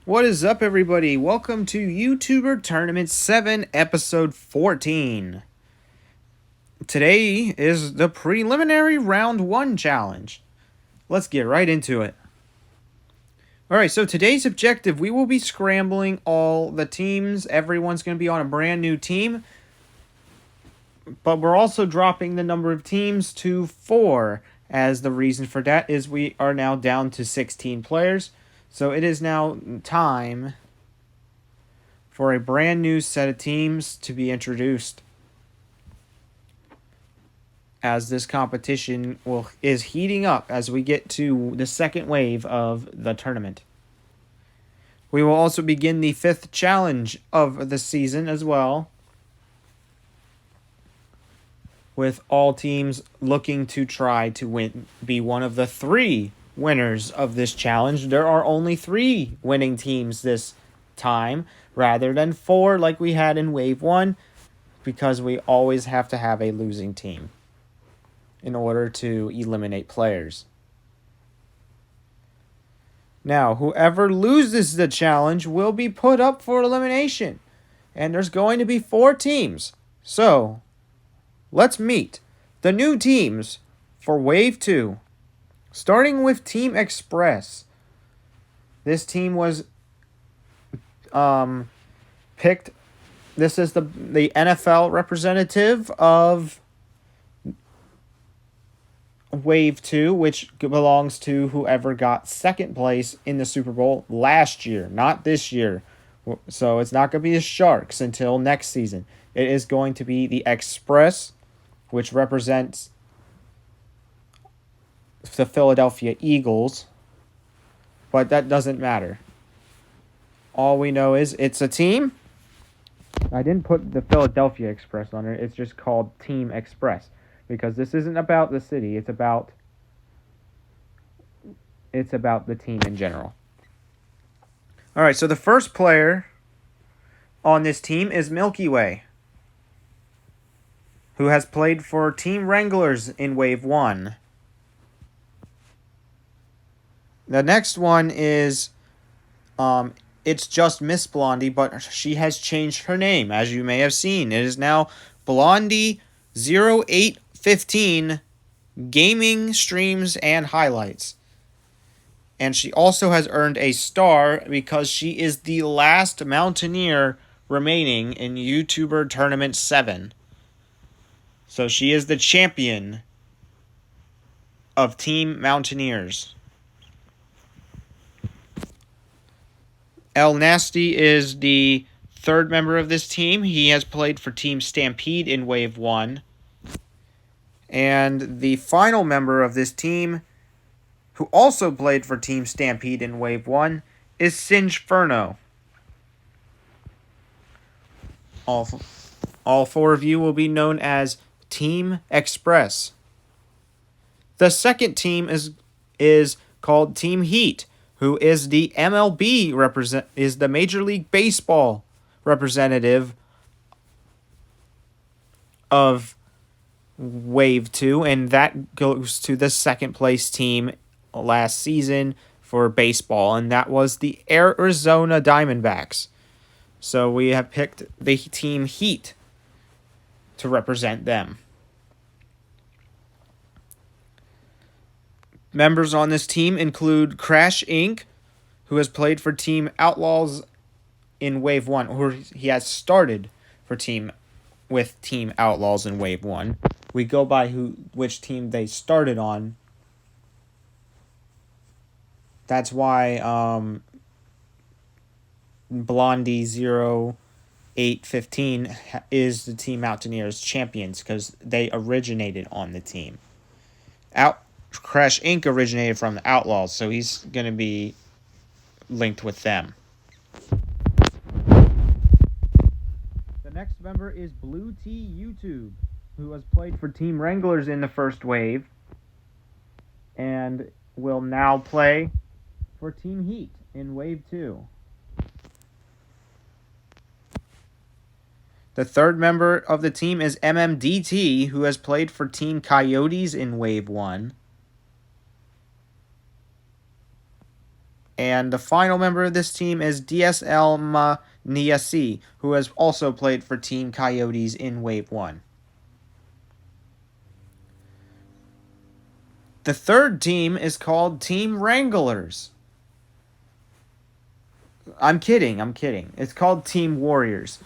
What is up, everybody? Welcome to YouTuber Tournament 7, Episode 14. Today is the preliminary Round 1 challenge. Let's get right into it. Alright, so today's objective, we will be scrambling all the teams. Everyone's going to be on a brand new team. But we're also dropping the number of teams to 4. As the reason for that is we are now down to 16 players. So it is now time for a brand new set of teams to be introduced, as this competition is heating up as we get to the second wave of the tournament. We will also begin the 5th challenge of the season as well, with all teams looking to try to be one of the 3 winners of this challenge. There are only 3 winning teams this time, rather than 4 like we had in Wave 1, because we always have to have a losing team in order to eliminate players. Now, whoever loses the challenge will be put up for elimination, and there's going to be 4 teams. So, let's meet the new teams for Wave 2. Starting with Team Express. This team was picked. This is the NFL representative of Wave 2, which belongs to whoever got second place in the Super Bowl last year, not this year. So it's not going to be the Sharks until next season. It is going to be the Express, which represents the Philadelphia Eagles. But that doesn't matter. All we know is it's a team. I didn't put the Philadelphia Express on it. It's just called Team Express, because this isn't about the city. It's about the team in general. All right, so the first player on this team is Milky Way, who has played for Team Wranglers in Wave 1. The next one is it's just Miss Blondie, but she has changed her name, as you may have seen. It is now Blondie 0815 Gaming Streams and Highlights. And she also has earned a star because she is the last Mountaineer remaining in YouTuber Tournament 7. So she is the champion of Team Mountaineers. El Nasty is the 3rd member of this team. He has played for Team Stampede in Wave 1. And the final member of this team, who also played for Team Stampede in Wave 1, is Singeferno. All 4 of you will be known as Team Express. The second team is called Team Heat, who is the MLB is the Major League Baseball representative of Wave 2, and that goes to the second place team last season for baseball, and that was the Arizona Diamondbacks. So we have picked the Team Heat to represent them. Members on this team include Crash Inc., who has played for Team Outlaws in Wave 1, or he has started for Team Outlaws in Wave 1. We go by which team they started on. That's why Blondie 0815 is the Team Mountaineers champions, because they originated on the team. Crash Inc. originated from the Outlaws, so he's going to be linked with them. The next member is Blue Tea YouTube, who has played for Team Wranglers in the first wave and will now play for Team Heat in Wave 2. The third member of the team is MMDT, who has played for Team Coyotes in Wave 1. And the final member of this team is DSL Niasi, who has also played for Team Coyotes in Wave 1. The third team is called Team Wranglers. I'm kidding. It's called Team Warriors.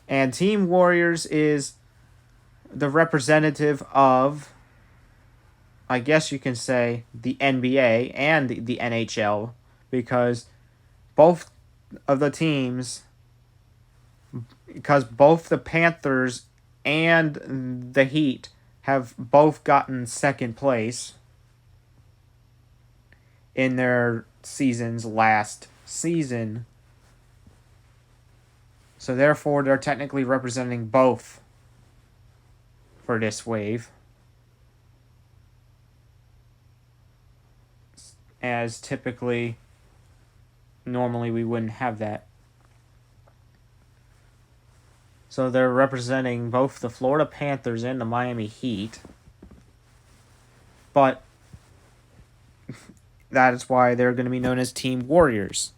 And Team Warriors is the representative of, I guess you can say, the NBA and the NHL, because both of the teams, because both the Panthers and the Heat have both gotten second place in their seasons last season. So therefore, they're technically representing both for this wave. As typically, normally we wouldn't have that. So they're representing both the Florida Panthers and the Miami Heat. But that is why they're going to be known as Team Warriors.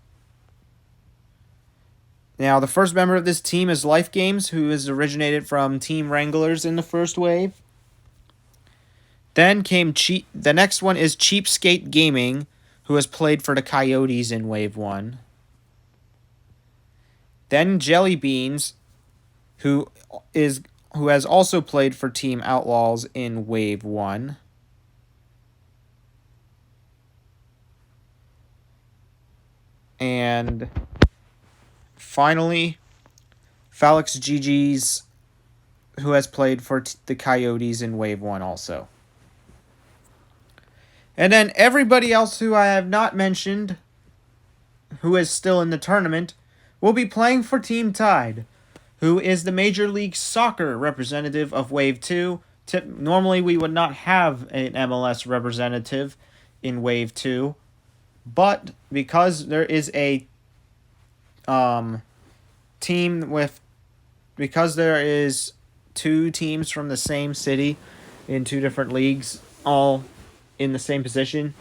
Now, the first member of this team is Life Games, who is originated from Team Wranglers in the first wave. Then came the next one is Cheapskate Gaming, who has played for the Coyotes in Wave 1. Then Jelly Beans, who has also played for Team Outlaws in Wave 1. And finally, Felix GG's, who has played for the Coyotes in Wave 1 also. And then everybody else who I have not mentioned, who is still in the tournament, will be playing for Team Tide, who is the Major League Soccer representative of Wave 2. Normally we would not have an MLS representative in Wave 2, but because there is a team with... Because there is two teams from the same city in two different leagues, all in the same position,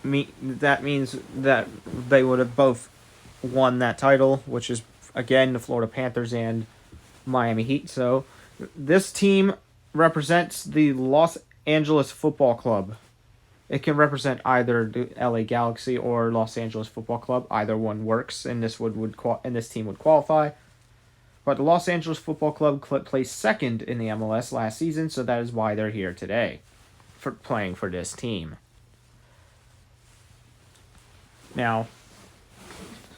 that means that they would have both won that title, which is, again, the Florida Panthers and Miami Heat. So this team represents the Los Angeles Football Club. It can represent either the LA Galaxy or Los Angeles Football Club. Either one works, and this team would qualify. But the Los Angeles Football Club placed second in the MLS last season, so that is why they're here today, for playing for this team. Now,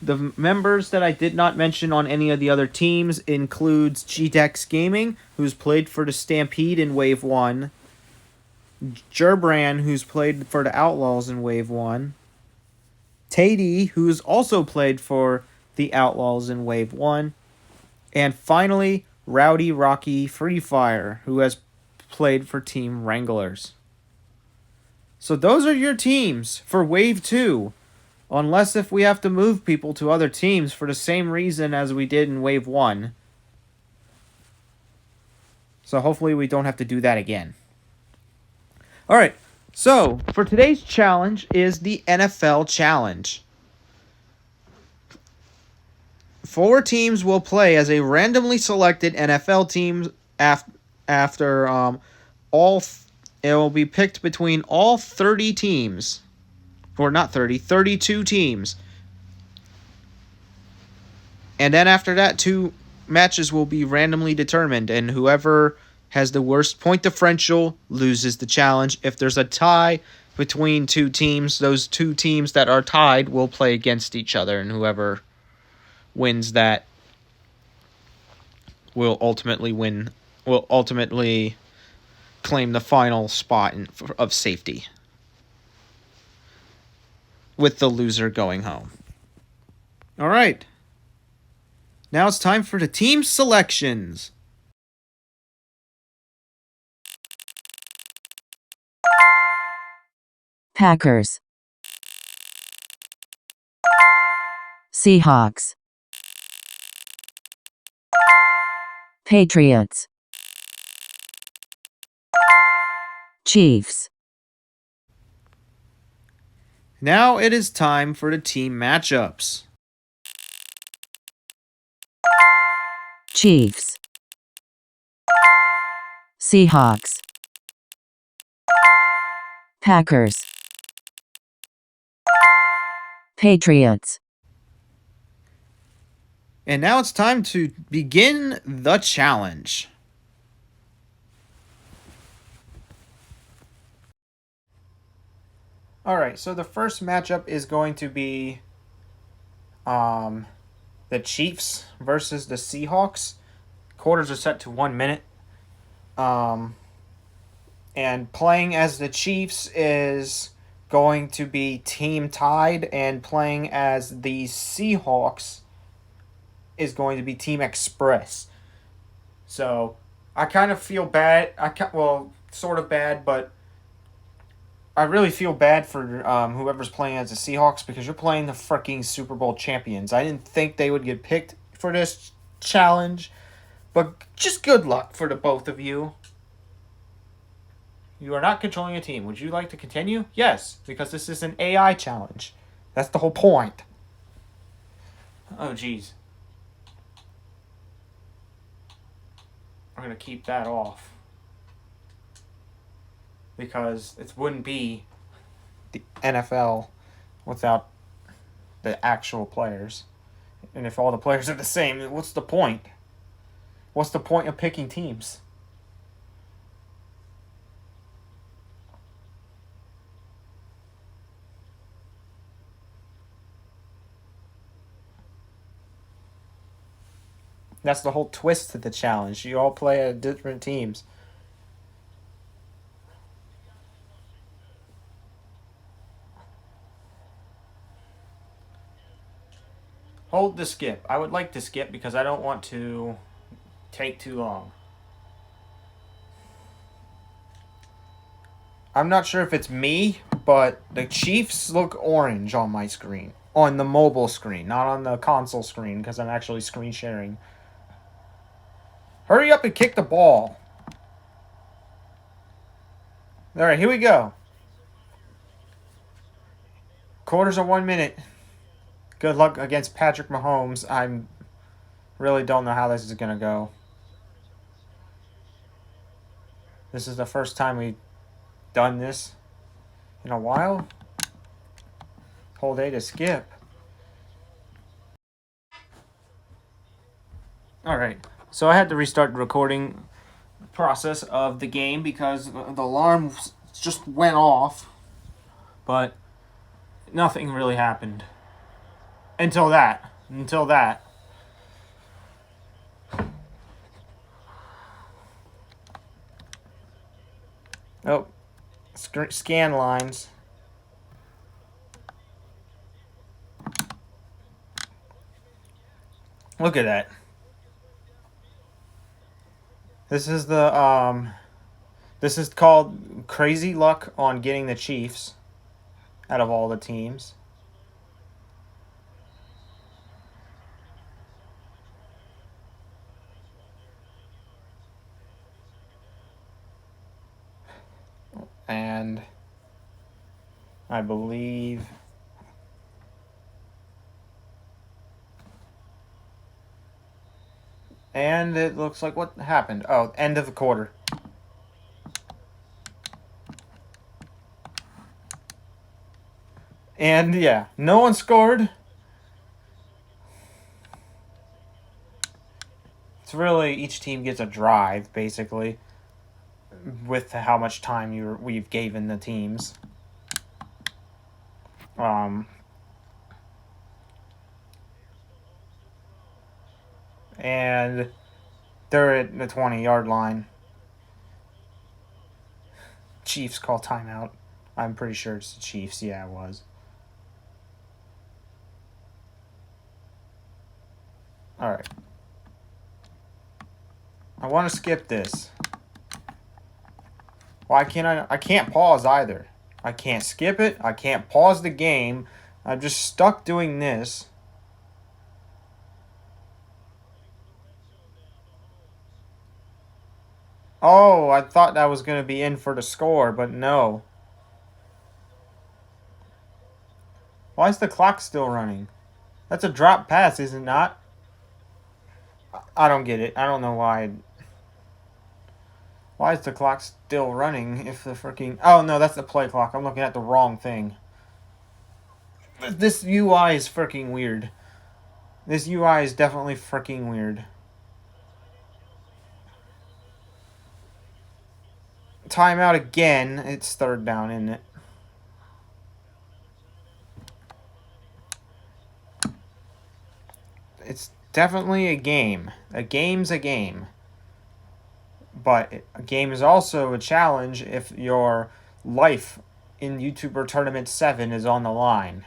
the members that I did not mention on any of the other teams includes GDEX Gaming, who's played for the Stampede in Wave 1, Gerbran, who's played for the Outlaws in Wave 1, Tady, who's also played for the Outlaws in Wave 1, and finally, Rowdy Rocky Free Fire, who has played for Team Wranglers. So those are your teams for Wave 2. Unless if we have to move people to other teams for the same reason as we did in Wave 1. So hopefully we don't have to do that again. Alright, so for today's challenge is the NFL Challenge. 4 teams will play as a randomly selected NFL team after it will be picked between all 30 teams. Or not 30, 32 teams. And then after that, 2 matches will be randomly determined, and whoever has the worst point differential loses the challenge. If there's a tie between 2 teams, those 2 teams that are tied will play against each other, and whoever wins that will ultimately claim the final spot of safety, with the loser going home. All right. Now it's time for the team selections. Packers, Seahawks, Patriots, Chiefs. Now it is time for the team matchups. Chiefs, Seahawks, Packers, Patriots. And now it's time to begin the challenge. Alright, so the first matchup is going to be the Chiefs versus the Seahawks. Quarters are set to 1 minute. And playing as the Chiefs is going to be team tied, and playing as the Seahawks is going to be team express. So I kind of feel bad. Well, sort of bad, but I really feel bad for whoever's playing as the Seahawks, because you're playing the freaking Super Bowl champions. I didn't think they would get picked for this challenge, but just good luck for the both of you. You are not controlling a team. Would you like to continue? Yes, because this is an AI challenge. That's the whole point. Oh, jeez. I'm going to keep that off, because it wouldn't be the NFL without the actual players. And if all the players are the same, what's the point? What's the point of picking teams? That's the whole twist to the challenge. You all play at different teams. Hold the skip. I would like to skip because I don't want to take too long. I'm not sure if it's me, but the Chiefs look orange on my screen. On the mobile screen, not on the console screen, because I'm actually screen sharing. Hurry up and kick the ball. Alright, here we go. Quarters of 1 minute. Good luck against Patrick Mahomes. I really don't know how this is going to go. This is the first time we've done this in a while. Whole day to skip. Alright, so I had to restart the recording process of the game because the alarm just went off, but nothing really happened until that. Oh, scan lines. Look at that. This is this is called crazy luck on getting the Chiefs out of all the teams. And I believe and it looks like what happened. Oh, end of the quarter. And yeah, no one scored. It's really each team gets a drive basically, with how much time we've given the teams. And they're at the 20-yard line. Chiefs call timeout. I'm pretty sure it's the Chiefs. Yeah, it was. All right. I want to skip this. Why can't I? I can't pause either. I can't skip it. I can't pause the game. I'm just stuck doing this. Oh, I thought that was going to be in for the score, but no. Why is the clock still running? That's a drop pass, is it not? I don't get it. I don't know why. Why is the clock still running if the freaking... Oh, no, that's the play clock. I'm looking at the wrong thing. This UI is freaking weird. This UI is definitely freaking weird. Timeout again. It's third down, isn't it? It's definitely a game. A game's a game. But a game is also a challenge if your life in YouTuber Tournament 7 is on the line.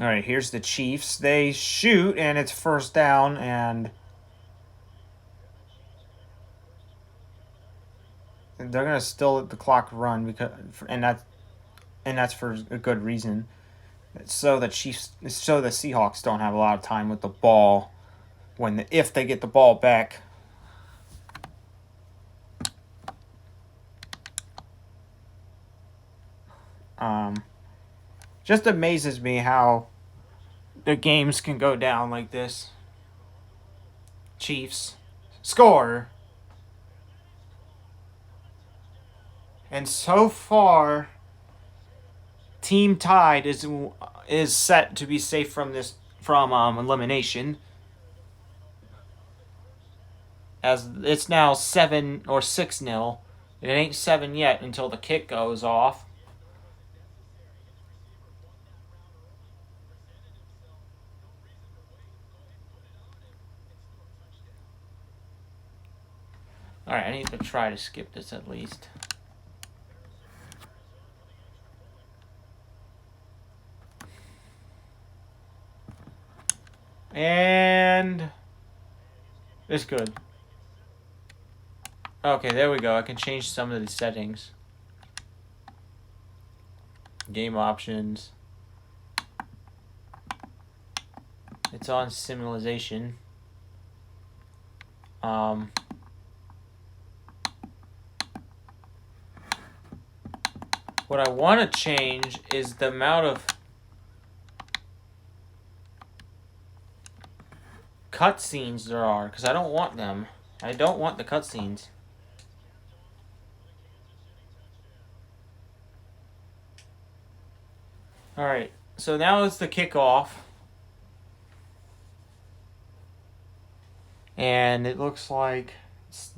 Alright, here's the Chiefs. They shoot, and it's first down, and they're going to still let the clock run, because and that's for a good reason. So the Seahawks don't have a lot of time with the ball if they get the ball back. Just amazes me how the games can go down like this. Chiefs score. And so far, Team Tide is set to be safe from elimination. As it's now 7 or 6-0. It ain't 7 yet until the kick goes off. Alright, I need to try to skip this at least. And it's good. Okay, there we go. I can change some of the settings. Game options. It's on simulation. What I want to change is the amount of cutscenes there are, because I don't want them. I don't want the cutscenes. Alright, so now it's the kickoff. And it looks like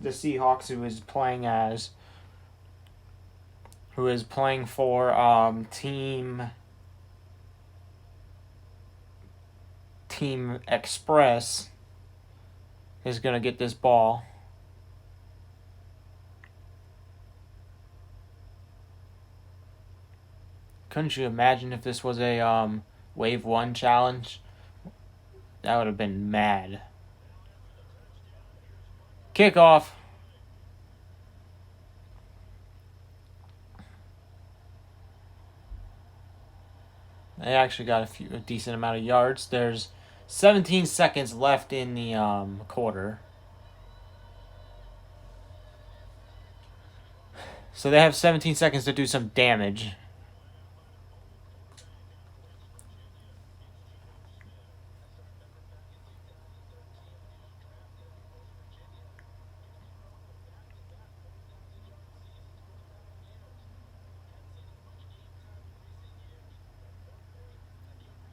the Seahawks who is playing for Team Express is going to get this ball. Couldn't you imagine if this was a Wave 1 challenge? That would have been mad. Kickoff. They actually got a decent amount of yards. There's 17 seconds left in the quarter. So they have 17 seconds to do some damage.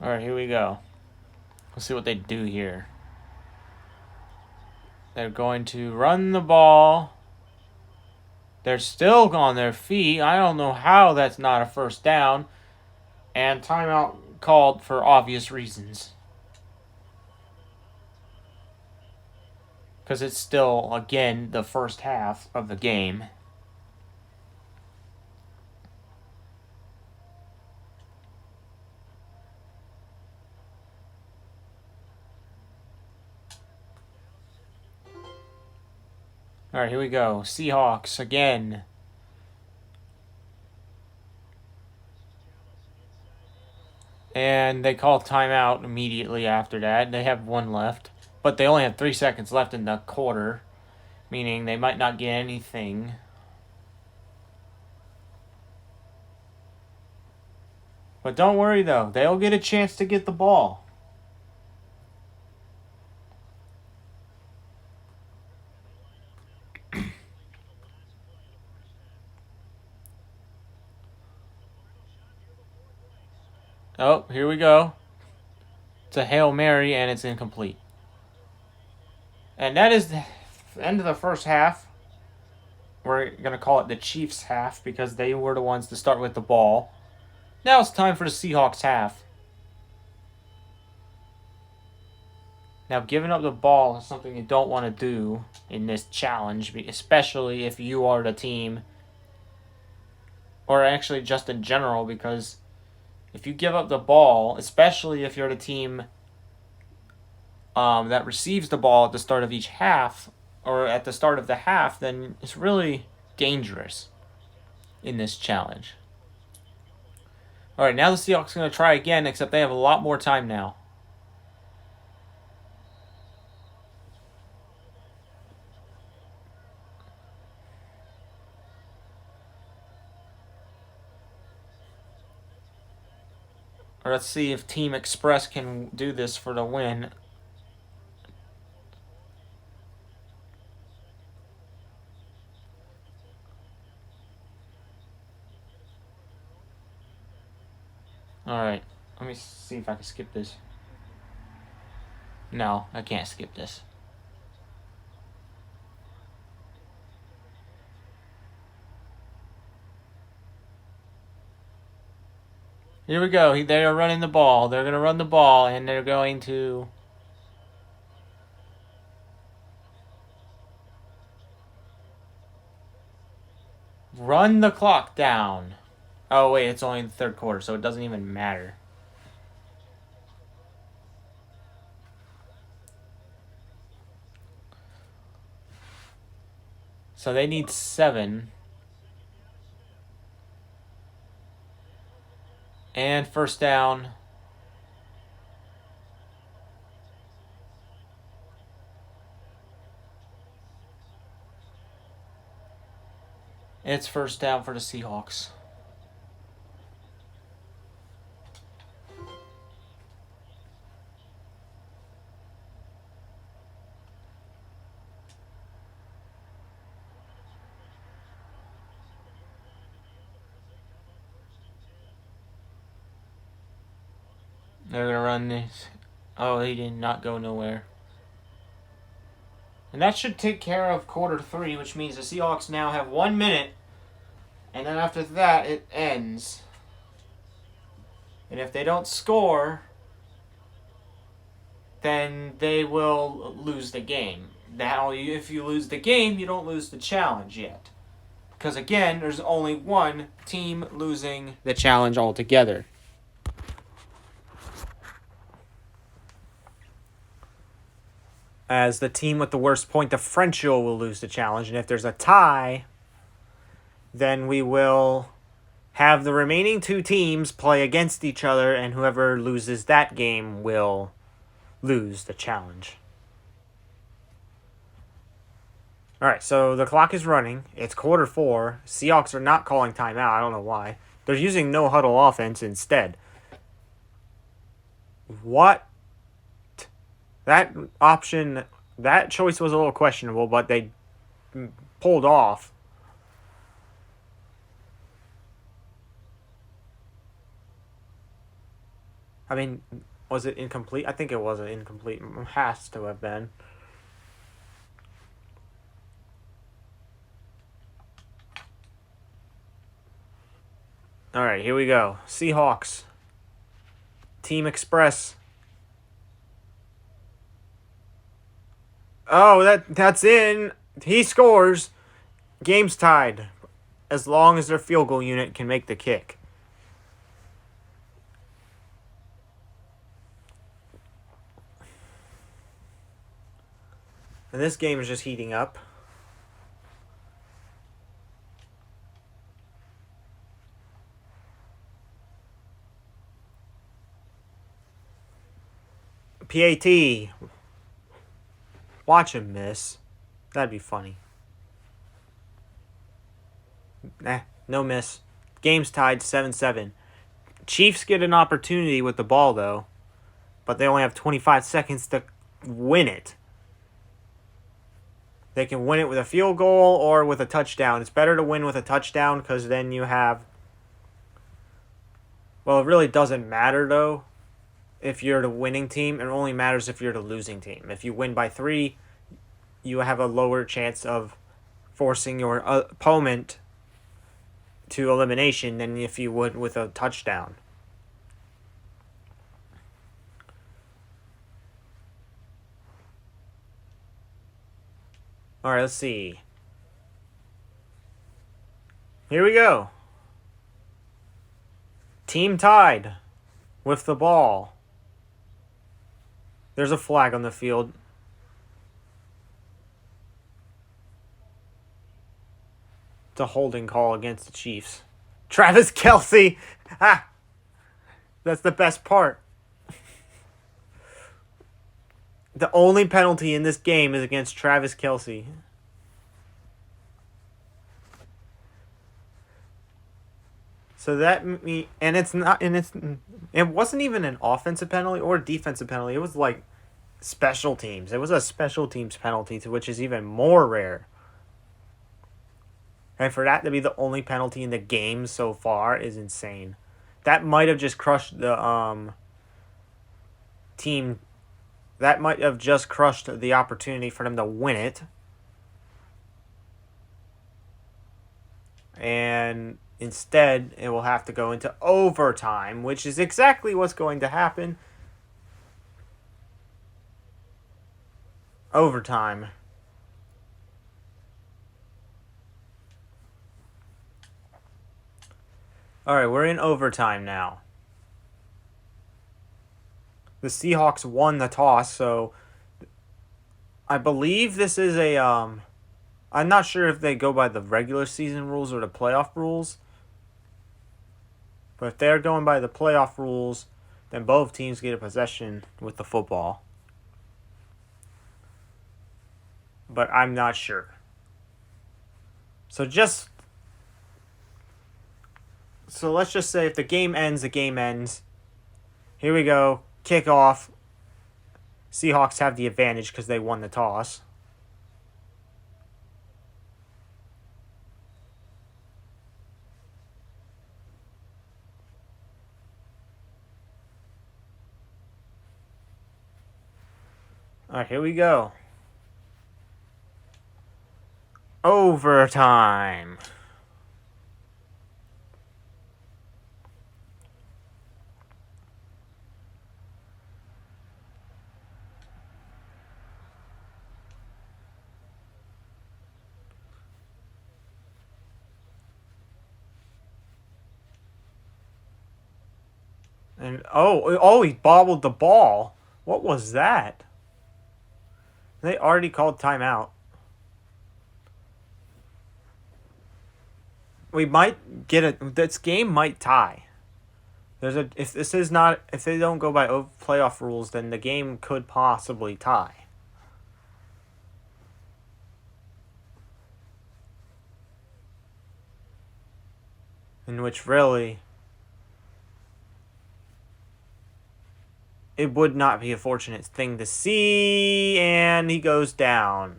Alright, here we go. Let's see what they do here. They're going to run the ball. They're still on their feet. I don't know how that's not a first down. And timeout called for obvious reasons. Because it's still, again, the first half of the game. Alright, here we go. Seahawks again. And they call timeout immediately after that. They have one left. But they only have 3 seconds left in the quarter. meaning they might not get anything. But don't worry though, they'll get a chance to get the ball. Oh, here we go. It's a Hail Mary and it's incomplete. And that is the end of the first half. We're going to call it the Chiefs' half because they were the ones to start with the ball. Now it's time for the Seahawks' half. Now, giving up the ball is something you don't want to do in this challenge, especially if you are the team, or actually just in general, because if you give up the ball, especially if you're the team that receives the ball at the start of each half, or at the start of the half, then it's really dangerous in this challenge. Alright, now the Seahawks are going to try again, except they have a lot more time now. Or let's see if Team Express can do this for the win. Alright, let me see if I can skip this. No, I can't skip this. Here we go. They are running the ball. They're going to run the ball, and they're going to... run the clock down. Oh, wait, it's only the third quarter, so it doesn't even matter. So they need 7. And first down. It's first down for the Seahawks. They're going to run this. Oh, he did not go nowhere. And that should take care of quarter 3, which means the Seahawks now have 1 minute. And then after that, it ends. And if they don't score, then they will lose the game. Now, if you lose the game, you don't lose the challenge yet. Because again, there's only one team losing the challenge altogether. As the team with the worst point differential will lose the challenge. And if there's a tie, then we will have the remaining 2 teams play against each other, and whoever loses that game will lose the challenge. Alright, so the clock is running. It's quarter 4. Seahawks are not calling timeout. I don't know why. They're using no huddle offense instead. What? That option, that choice was a little questionable, but they pulled off. I mean, was it incomplete? I think it was an incomplete. It has to have been. Alright, here we go. Seahawks. Team Express. Oh, that's in. He scores. Game's tied. As long as their field goal unit can make the kick. And this game is just heating up. PAT. Watch him miss. That'd be funny. No miss. Game's tied 7-7. Chiefs get an opportunity with the ball, though, but they only have 25 seconds to win it. They can win it with a field goal or with a touchdown. It's better to win with a touchdown because then you have... Well, it really doesn't matter, though, if you're the winning team. It only matters if you're the losing team. If you win by 3, you have a lower chance of forcing your opponent to elimination than if you would with a touchdown. Alright, let's see. Here we go. Team tied with the ball. There's a flag on the field. It's a holding call against the Chiefs. Travis Kelce! Ha! That's the best part. The only penalty in this game is against Travis Kelce. So that it wasn't even an offensive penalty or a defensive penalty. It was like special teams. It was a special teams penalty, which is even more rare. And for that to be the only penalty in the game so far is insane. That might have just crushed the team. That might have just crushed the opportunity for them to win it. And instead, it will have to go into overtime, which is exactly what's going to happen. Overtime. Alright, we're in overtime now. The Seahawks won the toss, so I believe this is a I'm not sure if they go by the regular season rules or the playoff rules. But if they're going by the playoff rules, then both teams get a possession with the football. But I'm not sure. So let's just say if the game ends, the game ends. Here we go. Kickoff. Seahawks have the advantage because they won the toss. Alright, here we go. Overtime. And he bobbled the ball. What was that? They already called timeout. We might get it. This game might tie. If they don't go by playoff rules, then the game could possibly tie. In which really it would not be a fortunate thing to see, and he goes down.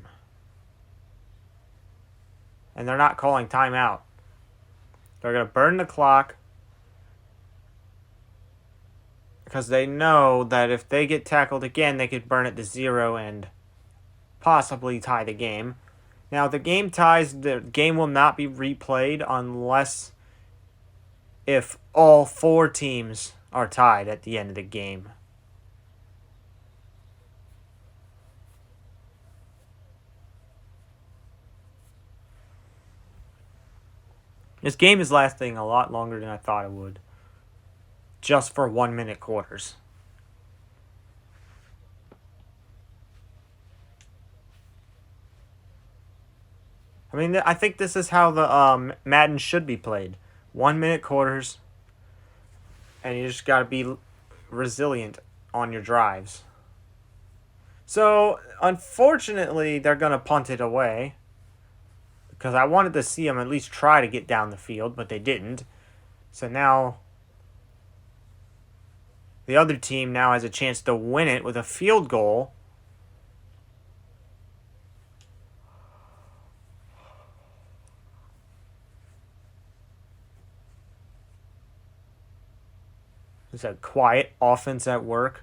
And they're not calling timeout. They're going to burn the clock because they know that if they get tackled again, they could burn it to 0 and possibly tie the game. Now, if the game ties, the game will not be replayed unless if all 4 teams are tied at the end of the game. This game is lasting a lot longer than I thought it would. Just for 1-minute quarters. I mean, I think this is how the Madden should be played. 1-minute quarters. And you just gotta be resilient on your drives. So, unfortunately, they're going to punt it away. Because I wanted to see them at least try to get down the field, but they didn't. So now the other team now has a chance to win it with a field goal. It's a quiet offense at work.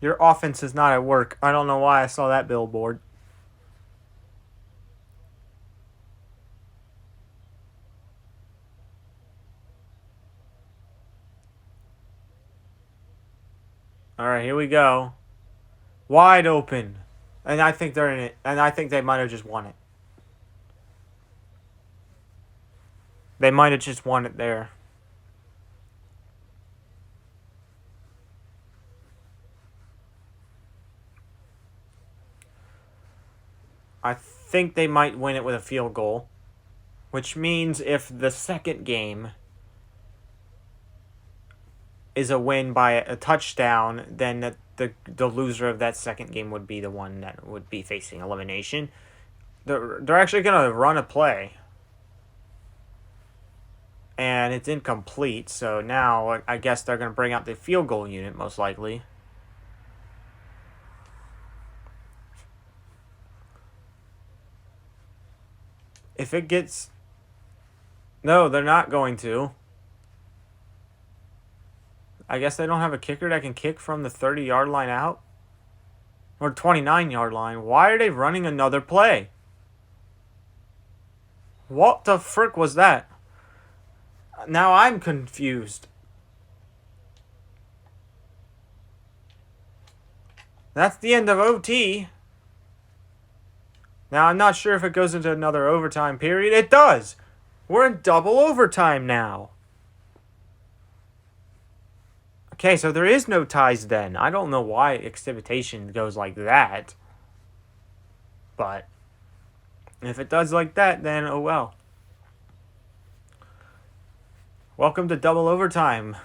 Your offense is not at work. I don't know why I saw that billboard. All right, here we go. Wide open. And I think they're in it. And I think they might have just won it. They might have just won it there. I think they might win it with a field goal. Which means if the second game is a win by a touchdown, then the loser of that second game would be the one that would be facing elimination. They're actually going to run a play. And it's incomplete, so now I guess they're going to bring out the field goal unit, most likely. If it gets... No, they're not going to. I guess they don't have a kicker that can kick from the 30-yard line out? Or 29-yard line. Why are they running another play? What the frick was that? Now I'm confused. That's the end of OT. Now I'm not sure if it goes into another overtime period. It does. We're in double overtime now. Okay, so there is no ties then. I don't know why exhibition goes like that. But if it does like that, then oh well. Welcome to double overtime.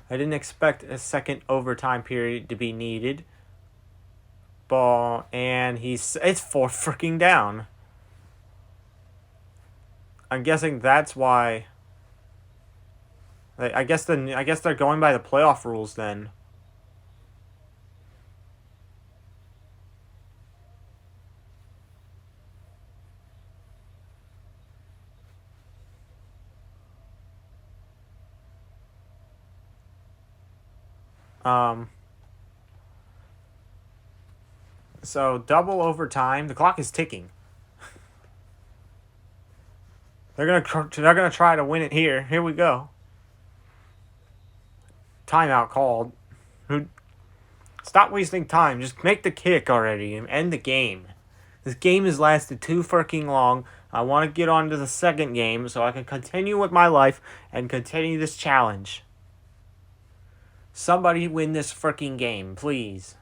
I didn't expect a second overtime period to be needed. Ball, and it's 4 freaking down. I'm guessing that's why. I guess they're going by the playoff rules then. So double overtime. The clock is ticking. They're gonna try to win it here. Here we go. Timeout called. Stop wasting time. Just make the kick already and end the game. This game has lasted too freaking long. I want to get on to the second game so I can continue with my life and continue this challenge. Somebody win this freaking game, please.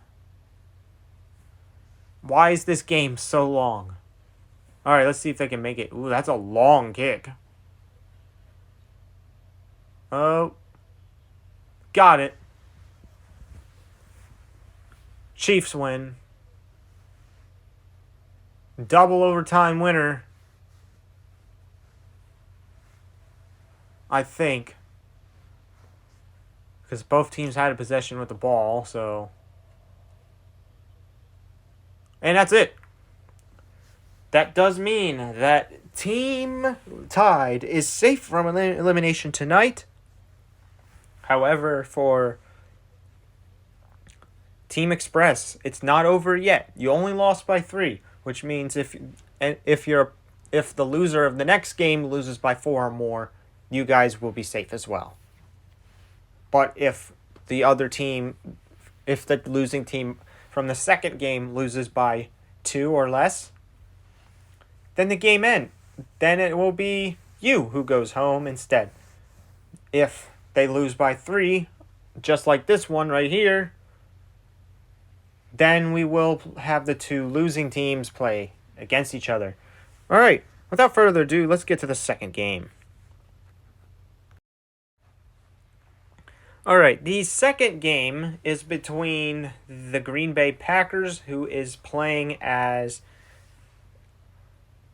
Why is this game so long? Alright, let's see if they can make it. Ooh, that's a long kick. Oh. Got it. Chiefs win. Double overtime winner. I think. Because both teams had a possession with the ball, so... And that's it. That does mean that Team Tide is safe from elimination tonight. However, for Team Express, it's not over yet. You only lost by 3, which means if the loser of the next game loses by 4 or more, you guys will be safe as well. But if the losing team from the second game loses by 2 or less, then the game ends. Then it will be you who goes home instead. If they lose by 3, just like this one right here, then we will have the 2 losing teams play against each other. All right, without further ado, let's get to the second game. All right, the second game is between the Green Bay Packers, who is playing as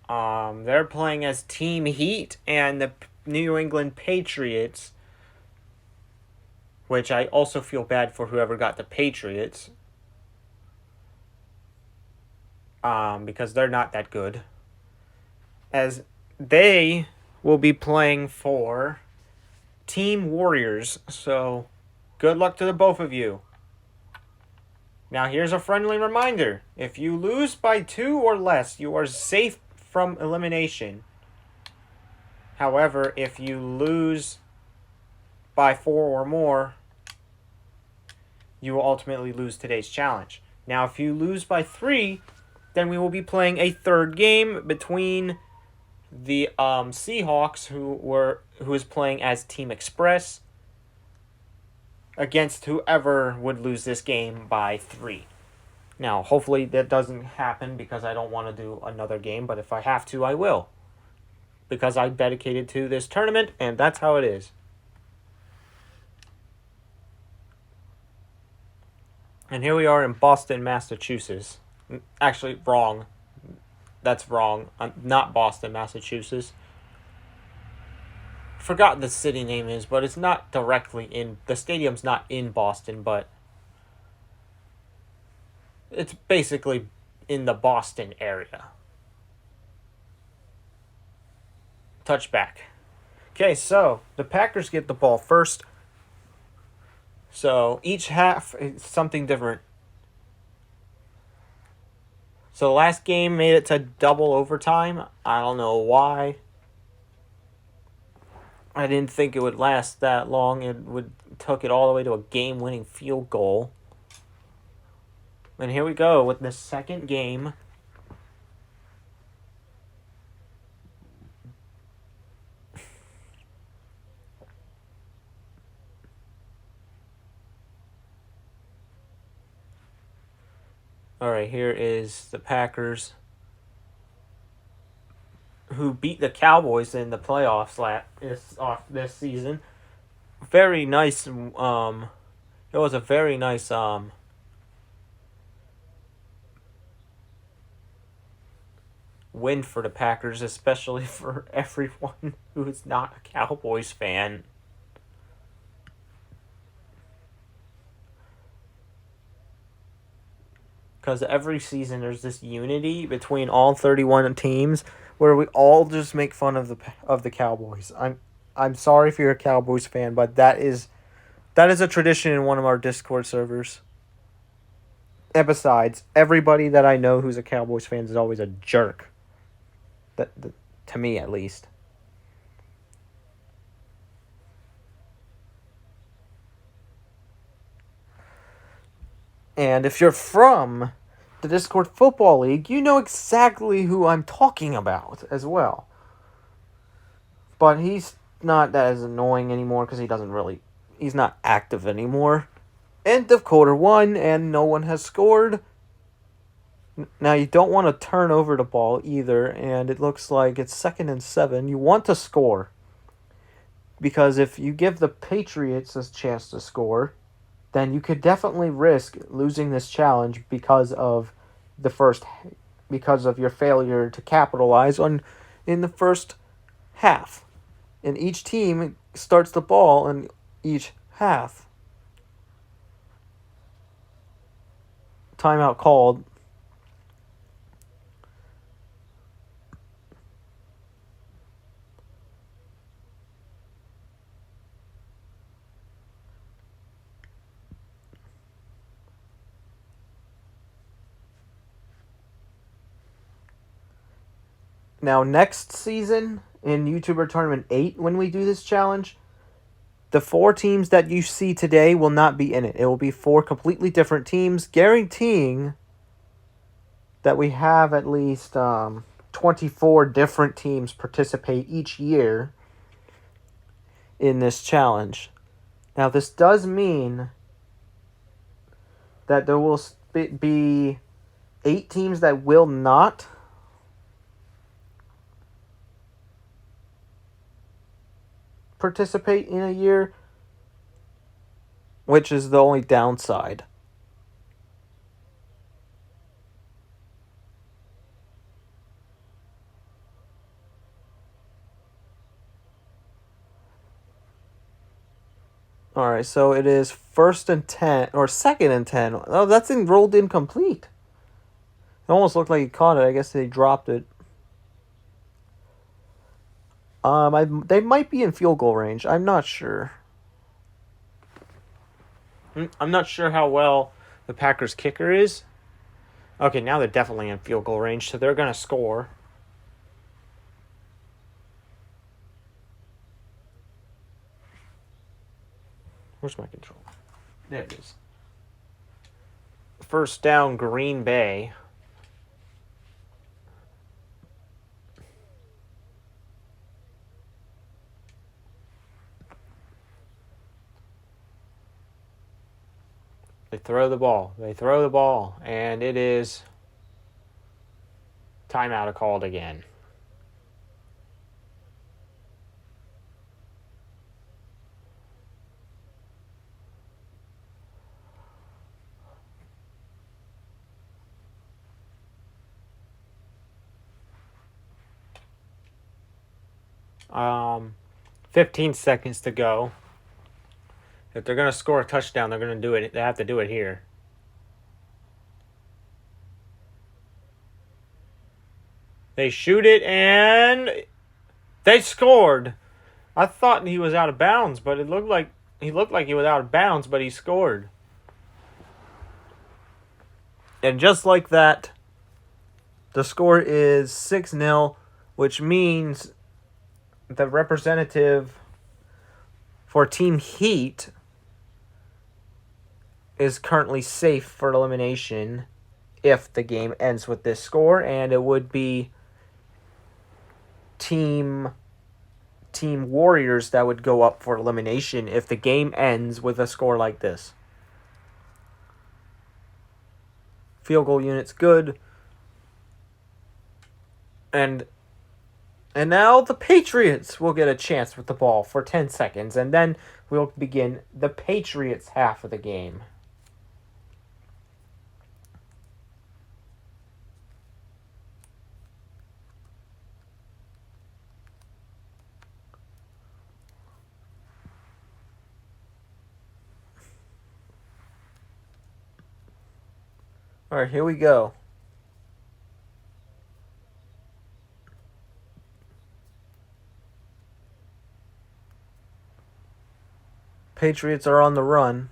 they're playing as Team Heat, and the New England Patriots, which I also feel bad for whoever got the Patriots, because they're not that good. As they will be playing for Team Warriors. So, good luck to the both of you. Now, here's a friendly reminder. If you lose by 2 or less, you are safe from elimination. However, if you lose by 4 or more, you will ultimately lose today's challenge. Now, if you lose by 3, then we will be playing a third game between the Seahawks, who is playing as Team Express, against whoever would lose this game by 3. Now, hopefully that doesn't happen because I don't want to do another game, but if I have to, I will. Because I dedicated to this tournament, and that's how it is. And here we are in Boston, Massachusetts. Actually, wrong. That's wrong. Not Boston, Massachusetts. Forgot the city name is, but it's not directly in... The stadium's not in Boston, but... It's basically in the Boston area. Touchback. Okay, so the Packers get the ball first. So each half is something different. So the last game made it to double overtime. I don't know why. I didn't think it would last that long. Took it all the way to a game-winning field goal. And here we go with the second game. All right, here is the Packers, who beat the Cowboys in the playoffs this season. Very nice. It was a very nice win for the Packers, especially for everyone who is not a Cowboys fan. Because every season there's this unity between all 31 teams where we all just make fun of the Cowboys. I'm sorry if you're a Cowboys fan, but that is a tradition in one of our Discord servers. And besides, everybody that I know who's a Cowboys fan is always a jerk. To me, at least. And if you're from the Discord Football League, you know exactly who I'm talking about as well. But he's not that as annoying anymore because he's not active anymore. End of quarter 1, and no one has scored. Now, you don't want to turn over the ball either, and it looks like it's 2nd and 7. You want to score. Because if you give the Patriots a chance to score, then you could definitely risk losing this challenge because of your failure to capitalize in the first half. And each team starts the ball in each half. Timeout called. Now, next season in YouTuber Tournament 8, when we do this challenge, the 4 teams that you see today will not be in it. It will be 4 completely different teams, guaranteeing that we have at least 24 different teams participate each year in this challenge. Now, this does mean that there will be 8 teams that will not participate in a year, which is the only downside. All right, so it is first and 10 or second and 10. Oh, that's rolled incomplete. It almost looked like he caught it. I guess they dropped it. They might be in field goal range. I'm not sure. I'm not sure how well the Packers kicker is. Okay, now they're definitely in field goal range, so they're gonna score. Where's my control? There it is. First down, Green Bay. They throw the ball. And it is timeout called again. Um, 15 seconds to go. If they're gonna score a touchdown, they're gonna do it. They have to do it here. They shoot it and they scored. I thought he was out of bounds, but it looked like he was out of bounds, but he scored. And just like that, the score is 6-0, which means the representative for Team Heat is currently safe for elimination if the game ends with this score, and it would be Team Warriors that would go up for elimination if the game ends with a score like this. Field goal unit's good. And now the Patriots will get a chance with the ball for 10 seconds, and then we'll begin the Patriots half of the game. All right, here we go. Patriots are on the run.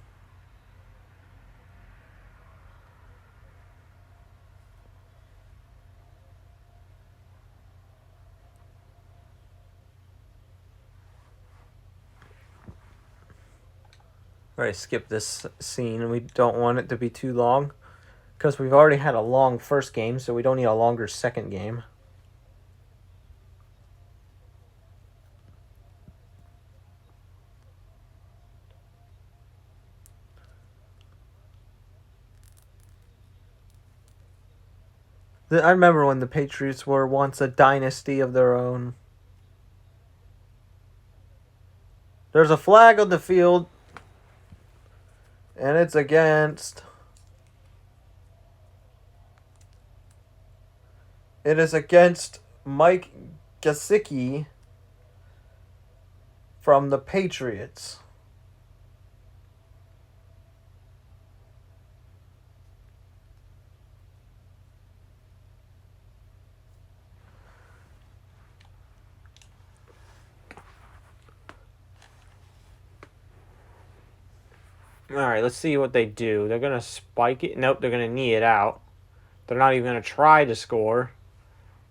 All right, skip this scene. We don't want it to be too long because we've already had a long first game, so we don't need a longer second game. I remember when the Patriots were once a dynasty of their own. There's a flag on the field, and it's against... It is against Mike Gesicki from the Patriots. All right, let's see what they do. They're going to spike it. Nope, they're going to knee it out. They're not even going to try to score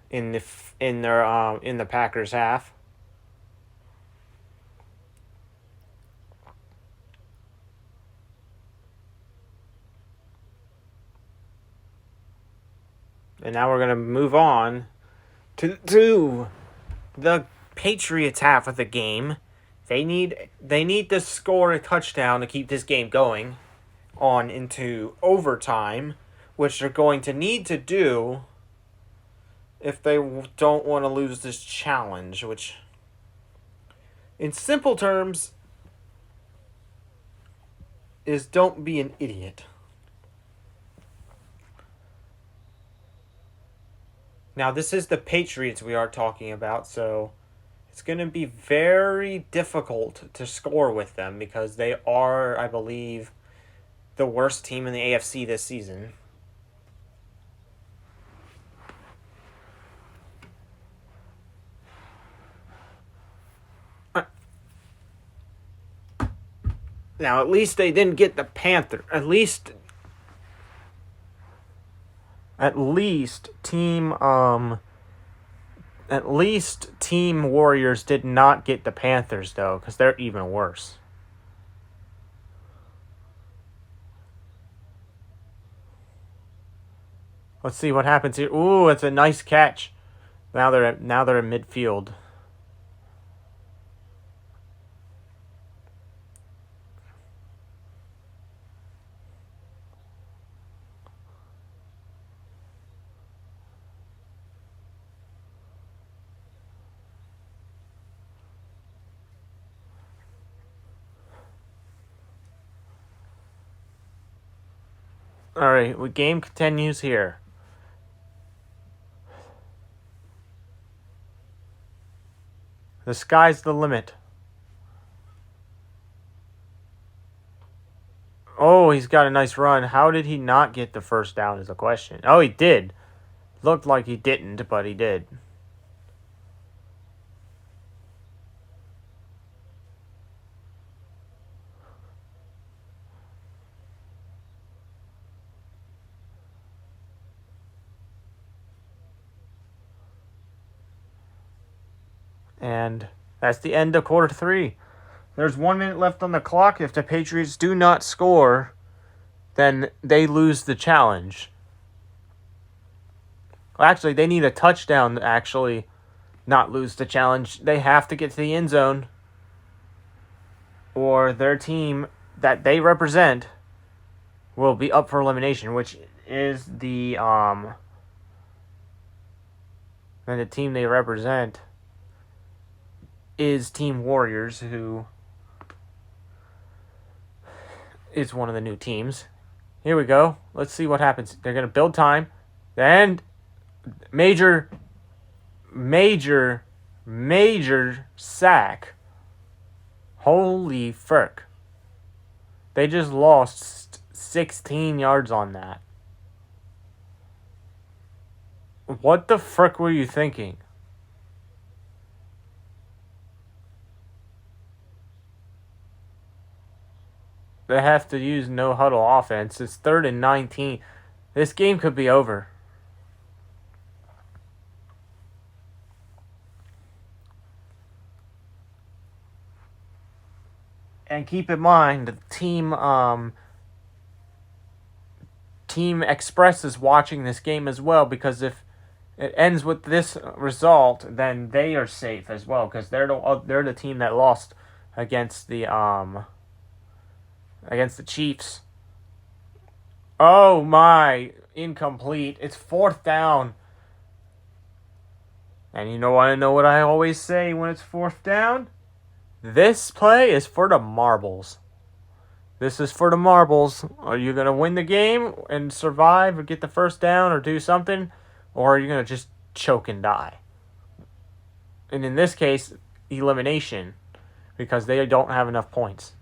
in the Packers half. And now we're going to move on to the Patriots half of the game. They need to score a touchdown to keep this game going on into overtime, which they're going to need to do if they don't want to lose this challenge, which in simple terms is don't be an idiot. Now, this is the Patriots we are talking about, so it's going to be very difficult to score with them because they are, I believe, the worst team in the AFC this season. Now, at least they didn't get the Panther. At least team Warriors did not get the Panthers though, because they're even worse. Let's see what happens here. Ooh, it's a nice catch. Now they're in midfield. All right, the game continues here. The sky's the limit. Oh, he's got a nice run. How did he not get the first down is a question. Oh, he did. Looked like he didn't, but he did. And that's the end of quarter 3. There's 1 minute left on the clock. If the Patriots do not score, then they lose the challenge. Actually, they need a touchdown to actually not lose the challenge. They have to get to the end zone, or their team that they represent will be up for elimination, which is the and the team they represent is Team Warriors, who is one of the new teams. Here we go. Let's see what happens. They're going to build time. And major sack. Holy frick. They just lost 16 yards on that. What the frick were you thinking? They have to use no huddle offense. It's 3rd and 19. This game could be over. And keep in mind, the Team Express is watching this game as well, because if it ends with this result, then they are safe as well, because they're the team that lost against the Chiefs. Oh my, incomplete. It's 4th down. And you know what I always say when it's 4th down? This play is for the marbles. This is for the marbles. Are you going to win the game and survive or get the first down or do something? Or are you going to just choke and die? And in this case, elimination, because they don't have enough points.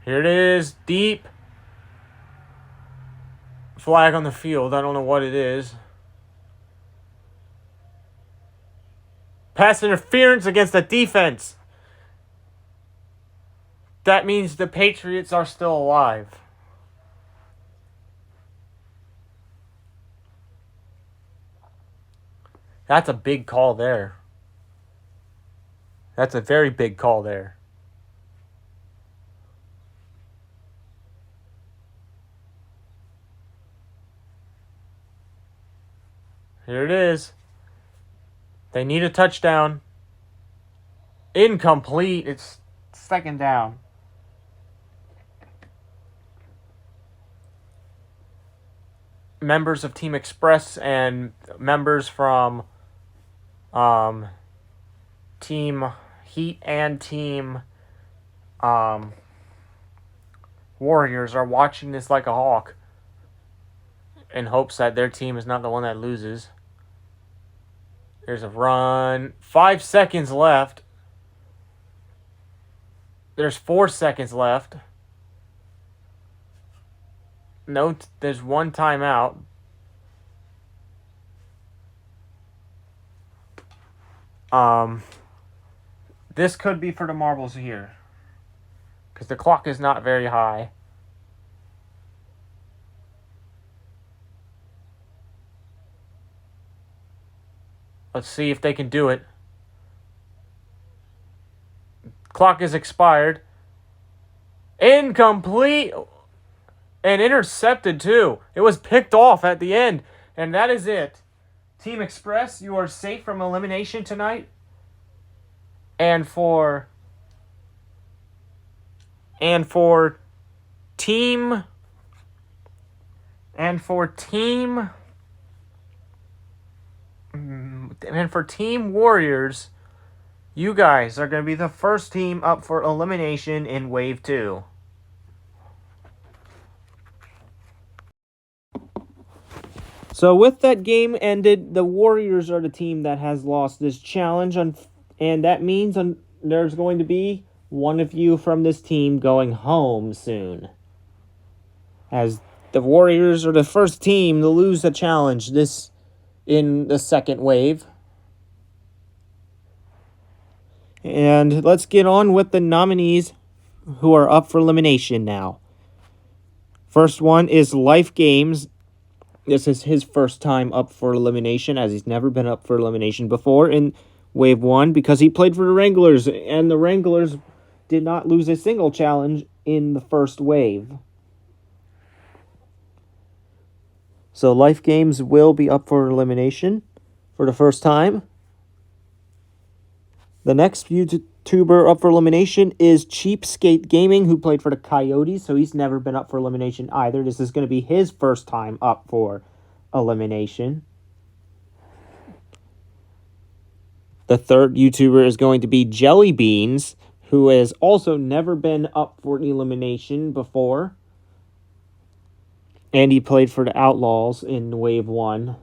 Here it is, deep. Flag on the field. I don't know what it is. Pass interference against the defense. That means the Patriots are still alive. That's a big call there. That's a very big call there. Here it is. They need a touchdown. Incomplete. It's 2nd down. Members of Team Express and members from Team Heat and Team Warriors are watching this like a hawk in hopes that their team is not the one that loses. There's a run. 5 seconds left. There's 4 seconds left. No, there's one timeout. This could be for the marbles here, because the clock is not very high. Let's see if they can do it. Clock is expired. Incomplete. And intercepted too. It was picked off at the end. And that is it. Team Express, you are safe from elimination tonight. And for Team Warriors, you guys are going to be the first team up for elimination in Wave 2. So with that game ended, the Warriors are the team that has lost this challenge, and that means there's going to be one of you from this team going home soon, as the Warriors are the first team to lose the challenge in the second wave. And let's get on with the nominees who are up for elimination now. First one is Life Games. This is his first time up for elimination, as he's never been up for elimination before in Wave 1, because he played for the Wranglers, and the Wranglers did not lose a single challenge in the first wave. So Life Games will be up for elimination for the first time. The next YouTuber up for elimination is Cheapskate Gaming, who played for the Coyotes, so he's never been up for elimination either. This is going to be his first time up for elimination. The third YouTuber is going to be Jelly Beans, who has also never been up for elimination before. And he played for the Outlaws in Wave 1.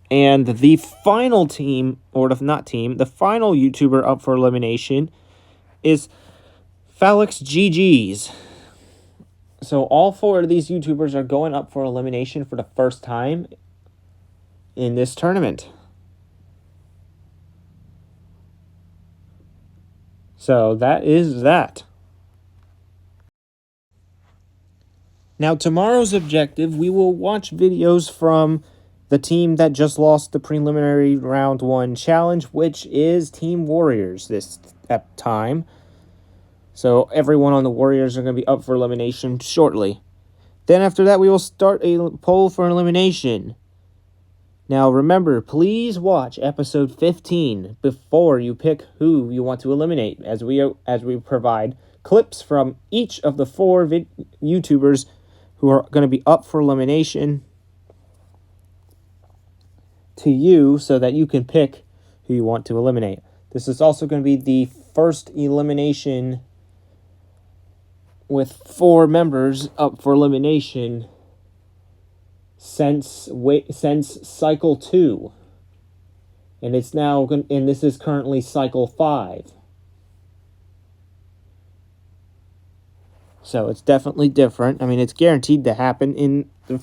And the final team, or the final YouTuber up for elimination is Phalix GG's. So all 4 of these YouTubers are going up for elimination for the first time in this tournament. So that is that. Now tomorrow's objective, we will watch videos from the team that just lost the preliminary round 1 challenge, which is Team Warriors this time. So everyone on the Warriors are going to be up for elimination shortly. Then after that, we will start a poll for elimination. Now remember, please watch episode 15 before you pick who you want to eliminate, as we provide clips from each of the 4 YouTubers who are going to be up for elimination to you, so that you can pick who you want to eliminate. This is also going to be the first elimination with 4 members up for elimination since cycle 2, and this is currently cycle 5. So it's definitely different. I mean, it's guaranteed to happen in the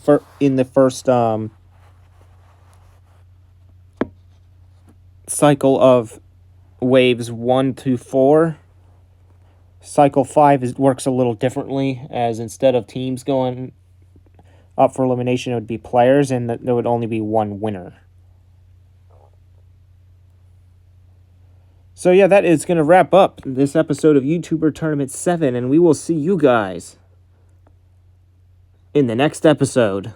first cycle of waves 1 to 4. Cycle 5 works a little differently, as instead of teams going up for elimination, it would be players, and there would only be 1 winner. So yeah, that is going to wrap up this episode of YouTuber Tournament 7, and we will see you guys in the next episode.